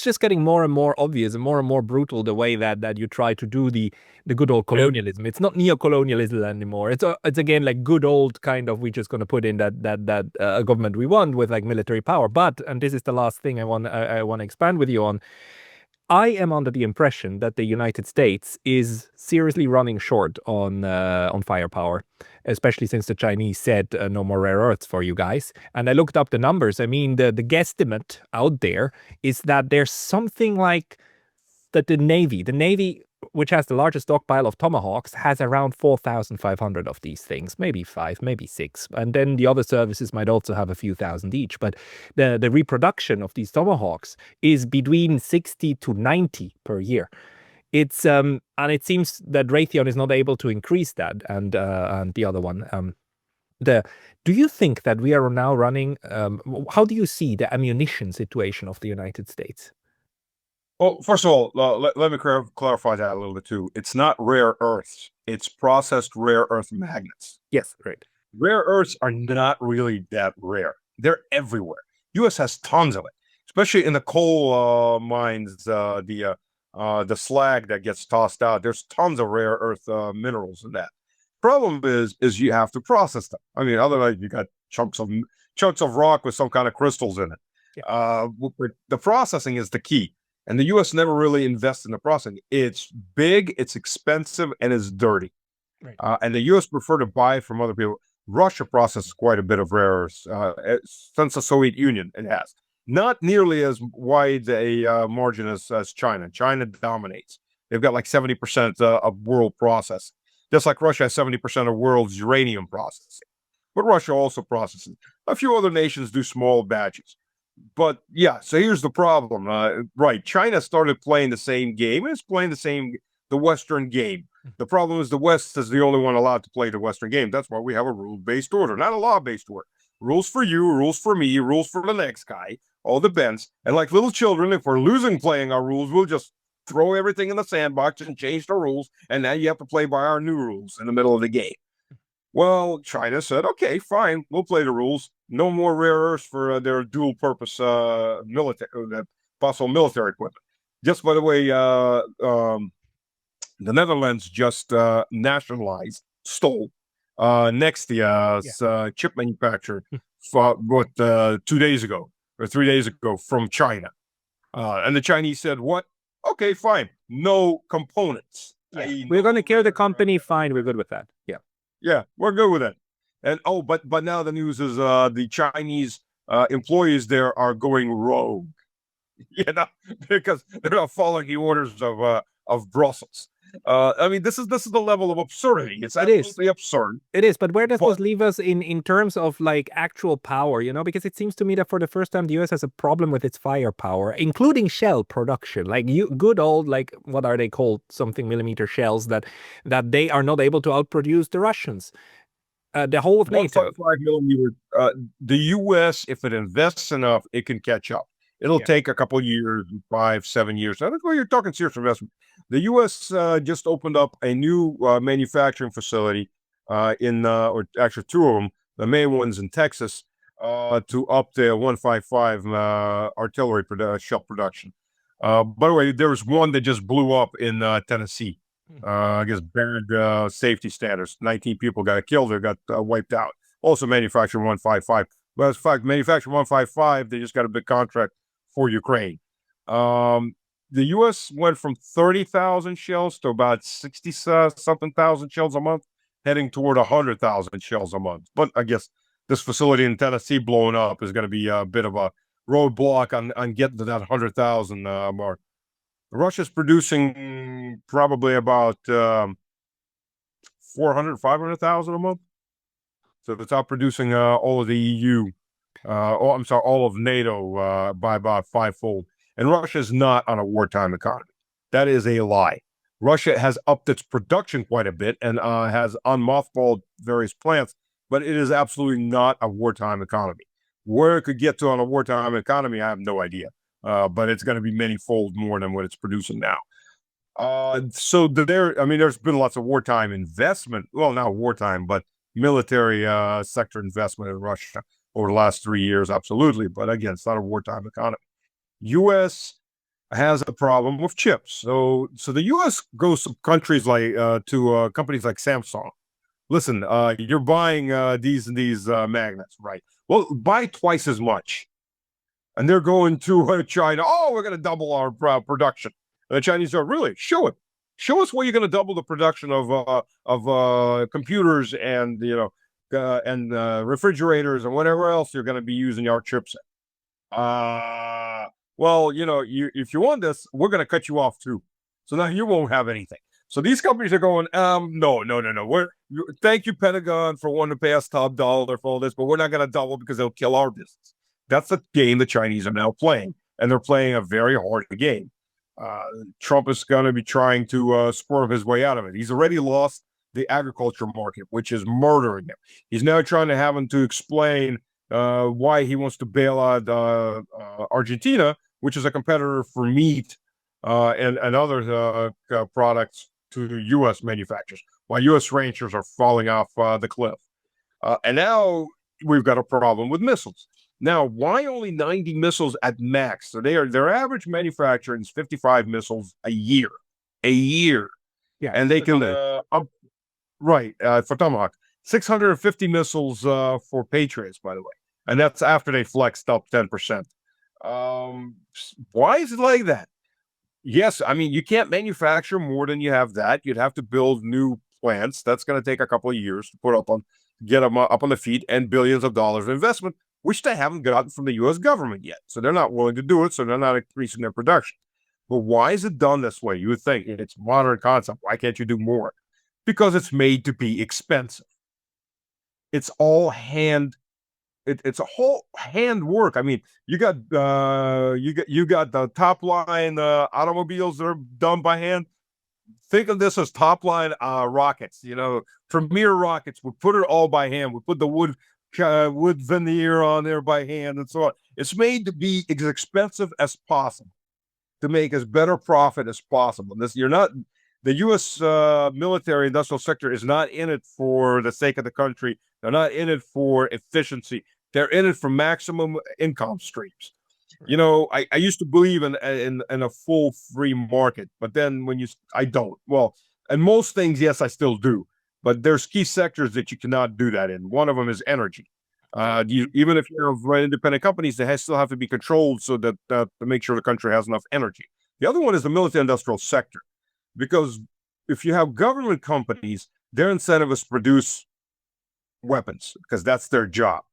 just getting more and more obvious and more brutal the way that you try to do the good old colonialism. It's not neo-colonialism anymore. It's again like good old kind of, we're just going to put in that government we want with like military power. But, and this is the last thing I want to expand with you on, I am under the impression that the United States is seriously running short on firepower, especially since the Chinese said no more rare earths for you guys. And I looked up the numbers. I mean, the guesstimate out there is that there's something like that the Navy, which has the largest stockpile of Tomahawks, has around 4,500 of these things, maybe 5, maybe 6. And then the other services might also have a few thousand each. But the reproduction of these Tomahawks is between 60 to 90 per year. It's and it seems that Raytheon is not able to increase that, and the other one. Do you think that we are now running? How do you see the ammunition situation of the United States? Well, first of all, let me clarify that a little bit too. It's not rare earths; it's processed rare earth magnets. Yes, great. Rare earths are not really that rare. They're everywhere. U.S. has tons of it, especially in the coal mines. The slag that gets tossed out. There's tons of rare earth minerals in that. Problem is you have to process them. I mean, otherwise you got chunks of rock with some kind of crystals in it. But the processing is the key. And the U.S. never really invests in the processing. It's big, it's expensive, and it's dirty. Right. And the U.S. prefer to buy from other people. Russia processes quite a bit of rare earths. Since the Soviet Union, it has. Not nearly as wide a margin as China. China dominates. They've got like 70% of world processing. Just like Russia has 70% of world's uranium processing. But Russia also processes. A few other nations do small batches. But yeah, so here's the problem. Right, China started playing the same game. It's playing the Western game. The problem is the West is the only one allowed to play the Western game. That's why we have a rule-based order, not a law-based order. Rules for you, rules for me, rules for the next guy, all the bends. And like little children, if we're losing playing our rules, we'll just throw everything in the sandbox and change the rules. And now you have to play by our new rules in the middle of the game. Well, China said, okay, fine, we'll play the rules. No more rare earths for their dual-purpose possible military equipment. Just by the way, the Netherlands just stole Nextia chip manufacturer for 2 days ago or 3 days ago from China. And the Chinese said, what? Okay, fine. No components. Yeah. We're going to kill the company. Fine, we're good with that. Yeah. Yeah, we're good with it. And but now the news is the Chinese employees there are going rogue, because they're not following the orders of Brussels. I mean, this is the level of absurdity. It's absolutely absurd. It is, but where does this leave us in terms of like actual power? Because it seems to me that for the first time, the U.S. has a problem with its firepower, including shell production. Like good old, like what are they called? Something millimeter shells that they are not able to outproduce the Russians. The whole of NATO. 1.5 millimeter. The U.S., if it invests enough, it can catch up. It'll take a couple years, 5-7 years. I think you're talking serious investment. The U.S. Just opened up a new manufacturing facility or actually two of them, the main ones in Texas, to up the 155 artillery shell production. By the way, there was one that just blew up in Tennessee. I guess bad safety standards. 19 people got killed or got wiped out. Also manufacturing 155. But as a fact, manufacturing 155, they just got a big contract for Ukraine. The U.S. went from 30,000 shells to about 60-something thousand shells a month, heading toward 100,000 shells a month. But I guess this facility in Tennessee blowing up is going to be a bit of a roadblock on getting to that 100,000 mark. Russia's producing probably about 400,000-500,000 a month. So it's outproducing all of the EU. All of NATO by about fivefold. And Russia is not on a wartime economy. That is a lie. Russia has upped its production quite a bit and has unmothballed various plants, but it is absolutely not a wartime economy. Where it could get to on a wartime economy, I have no idea. But it's going to be many-fold more than what it's producing now. There's been lots of wartime investment. Well, not wartime, but military sector investment in Russia over the last 3 years, absolutely. But again, it's not a wartime economy. U.S. has a problem with chips. So the U.S. goes to countries like to companies like Samsung. Listen, you're buying these magnets, right? Well, buy twice as much. And they're going to China. Oh, we're going to double our production. And the Chinese are really show it. Show us where you're going to double the production of computers and refrigerators and whatever else you're going to be using our chipset. Well, if you want this, we're going to cut you off too. So now you won't have anything. So these companies are going, no. Thank you, Pentagon, for wanting to pay us top dollar for all this, but we're not going to double because it'll kill our business. That's the game the Chinese are now playing, and they're playing a very hard game. Trump is going to be trying to swerve his way out of it. He's already lost the agriculture market, which is murdering him. He's now trying to have him to explain why he wants to bail out Argentina, which is a competitor for meat and other products to the U.S. manufacturers, while U.S. ranchers are falling off the cliff. And now we've got a problem with missiles. Now, why only 90 missiles at max? So their average manufacturing is 55 missiles a year. Yeah. And they can for Tomahawk, 650 missiles for Patriots, by the way, and that's after they flexed up 10%. Why is it like that? Yes, I mean, you can't manufacture more than you have that. You'd have to build new plants. That's going to take a couple of years to get them up on the feet, and billions of dollars of investment, which they haven't gotten from the U.S. government yet. So they're not willing to do it. So they're not increasing their production. But why is it done this way? You would think it's modern concept. Why can't you do more? Because it's made to be expensive. It's all it's a whole hand work. I mean, you got the top line automobiles that are done by hand. Think of this as top line rockets. Premier rockets. We put it all by hand. We put the wood veneer on there by hand and so on. It's made to be as expensive as possible, to make as better profit as possible. The U.S. military industrial sector is not in it for the sake of the country. They're not in it for efficiency. They're in it for maximum income streams. I used to believe in a full free market, but then I don't. Well, and most things, yes, I still do. But there's key sectors that you cannot do that in. One of them is energy. Even if you have independent companies, they still have to be controlled so that to make sure the country has enough energy. The other one is the military industrial sector, because if you have government companies, their incentive is to produce weapons because that's their job.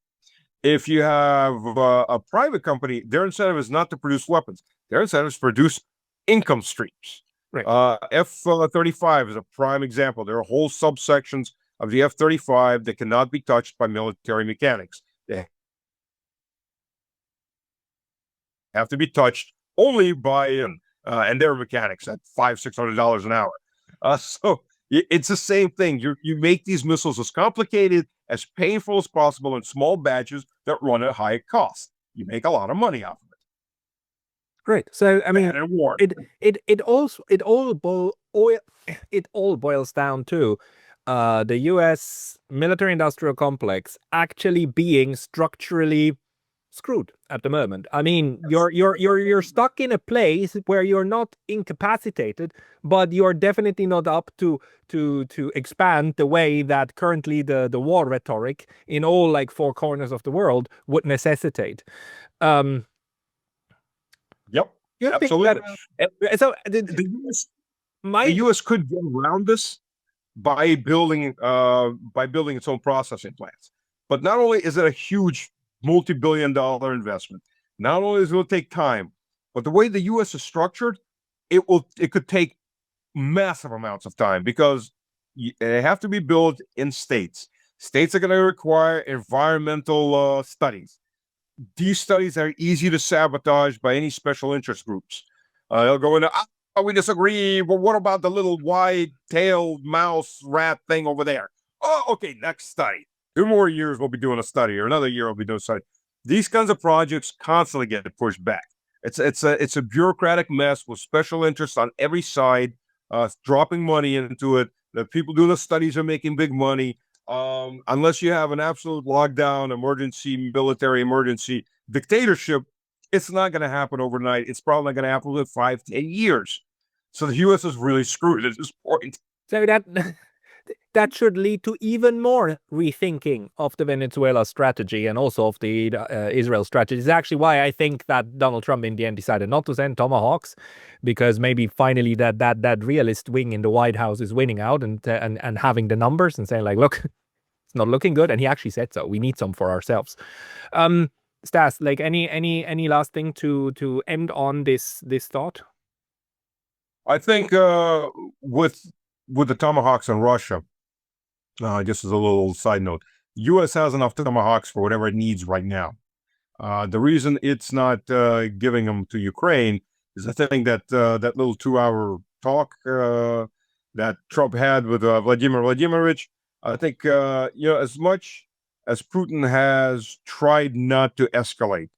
If you have a private company, their incentive is not to produce weapons. Their incentive is to produce income streams. Right. F-35 is a prime example. There are whole subsections of the F-35 that cannot be touched by military mechanics. They have to be touched only by and their mechanics at $500-600 an hour. So it's the same thing. You make these missiles as complicated, as painful as possible in small batches that run at high cost. You make a lot of money off of it. Great. So I mean, it all boils down to the U.S. military-industrial complex actually being structurally screwed at the moment. I mean, you're stuck in a place where you're not incapacitated, but you're definitely not up to expand the way that currently the war rhetoric in all like four corners of the world would necessitate. Yep, absolutely. So the U.S. could get around this by building its own processing plants. But not only is it a huge multi-billion-dollar investment, not only is it going to take time, but the way the U.S. is structured, it could take massive amounts of time because they have to be built in states. States are going to require environmental studies. These studies are easy to sabotage by any special interest groups. They'll go into, we disagree. Well, what about the little wide-tailed mouse rat thing over there? Oh, okay, next study. 2 more years we'll be doing a study, or another year we'll be doing a study. These kinds of projects constantly get pushed back. It's a bureaucratic mess with special interests on every side, dropping money into it. The people doing the studies are making big money. Unless you have an absolute lockdown, military emergency, dictatorship, it's not going to happen overnight. It's probably not going to happen within 5-10 years. So the U.S. is really screwed at this point. So that should lead to even more rethinking of the Venezuela strategy and also of the Israel strategy. It's actually why I think that Donald Trump in the end decided not to send Tomahawks, because maybe finally that realist wing in the White House is winning out and having the numbers and saying like, look, it's not looking good. And he actually said so. We need some for ourselves. Stas, like any last thing to end on this thought? I think with the Tomahawks in Russia, just as a little side note, U.S. has enough Tomahawks for whatever it needs right now. The reason it's not giving them to Ukraine is I think that that little 2-hour talk that Trump had with Vladimir Vladimirovich. I think as much as Putin has tried not to escalate,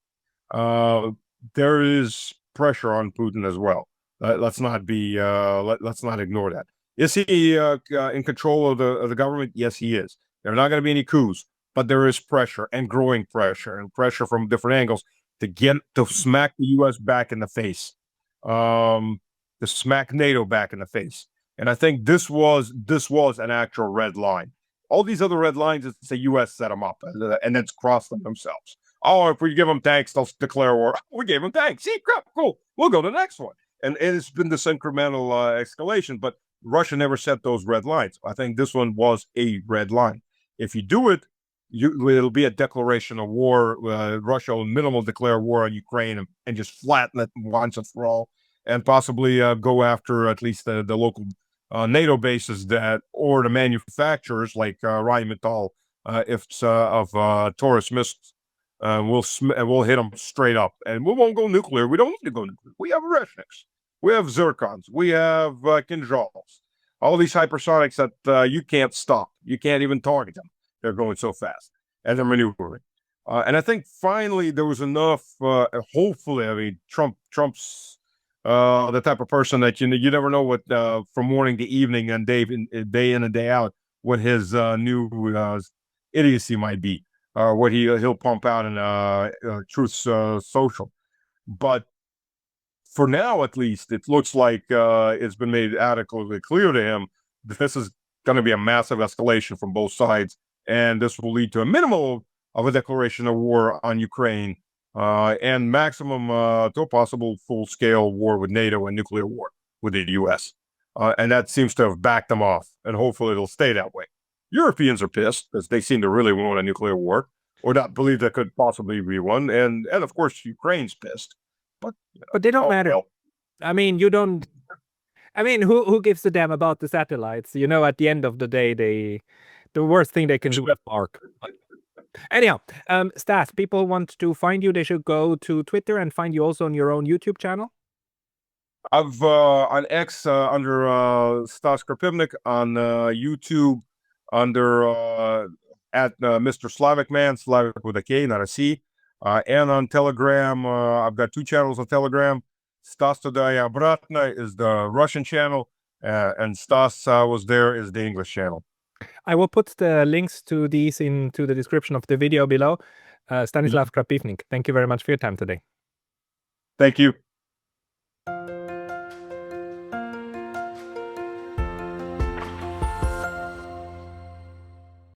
uh, there is pressure on Putin as well. Let's not be let's not ignore that. Is he in control of the government? Yes, he is. There are not going to be any coups, but there is pressure and growing pressure and pressure from different angles to smack the U.S. back in the face, to smack NATO back in the face. And I think this was an actual red line. All these other red lines, it's the U.S. set them up and then cross them themselves. Oh, if we give them tanks, they'll declare war. We gave them tanks. See, crap, cool. We'll go to the next one. And it's been this incremental escalation, but Russia never set those red lines. I think this one was a red line. If you do it, it'll be a declaration of war. Russia will minimal declare war on Ukraine and just flatten it once and for all, and possibly go after at least the local NATO bases or the manufacturers like Rheinmetall, if of Taurus missiles. We'll hit them straight up, and we won't go nuclear. We don't need to go nuclear. We have Oreshniks, we have Zircons, we have Kinzhals, all these hypersonics that you can't stop. You can't even target them. They're going so fast, and they're maneuvering. And I think finally there was enough. Hopefully, I mean, Trump's the type of person that you never know what from morning to evening and day in and day out what his new idiocy might be. What he'll pump out in Truth Social. But for now, at least, it looks like it's been made adequately clear to him that this is going to be a massive escalation from both sides, and this will lead to a minimal of a declaration of war on Ukraine, and maximum to a possible full-scale war with NATO and nuclear war with the U.S. And that seems to have backed them off, and hopefully it'll stay that way. Europeans are pissed because they seem to really want a nuclear war, or not believe there could possibly be one, and of course Ukraine's pissed, but they don't matter. Well. I mean, you don't. I mean, who gives a damn about the satellites? At the end of the day, the worst thing they can do is bark. Anyhow, Stas, people want to find you. They should go to Twitter and find you also on your own YouTube channel. I've on X under Stas Krapivnik, on YouTube under at Mr. Slavic Man, Slavic with a K, not a C, and on Telegram. I've got 2 channels on Telegram. Stas Todaya Bratna is the Russian channel, and Stas was there is the English channel. I will put the links to these into the description of the video below. Stanislav Krapivnik, thank you very much for your time today. Thank you.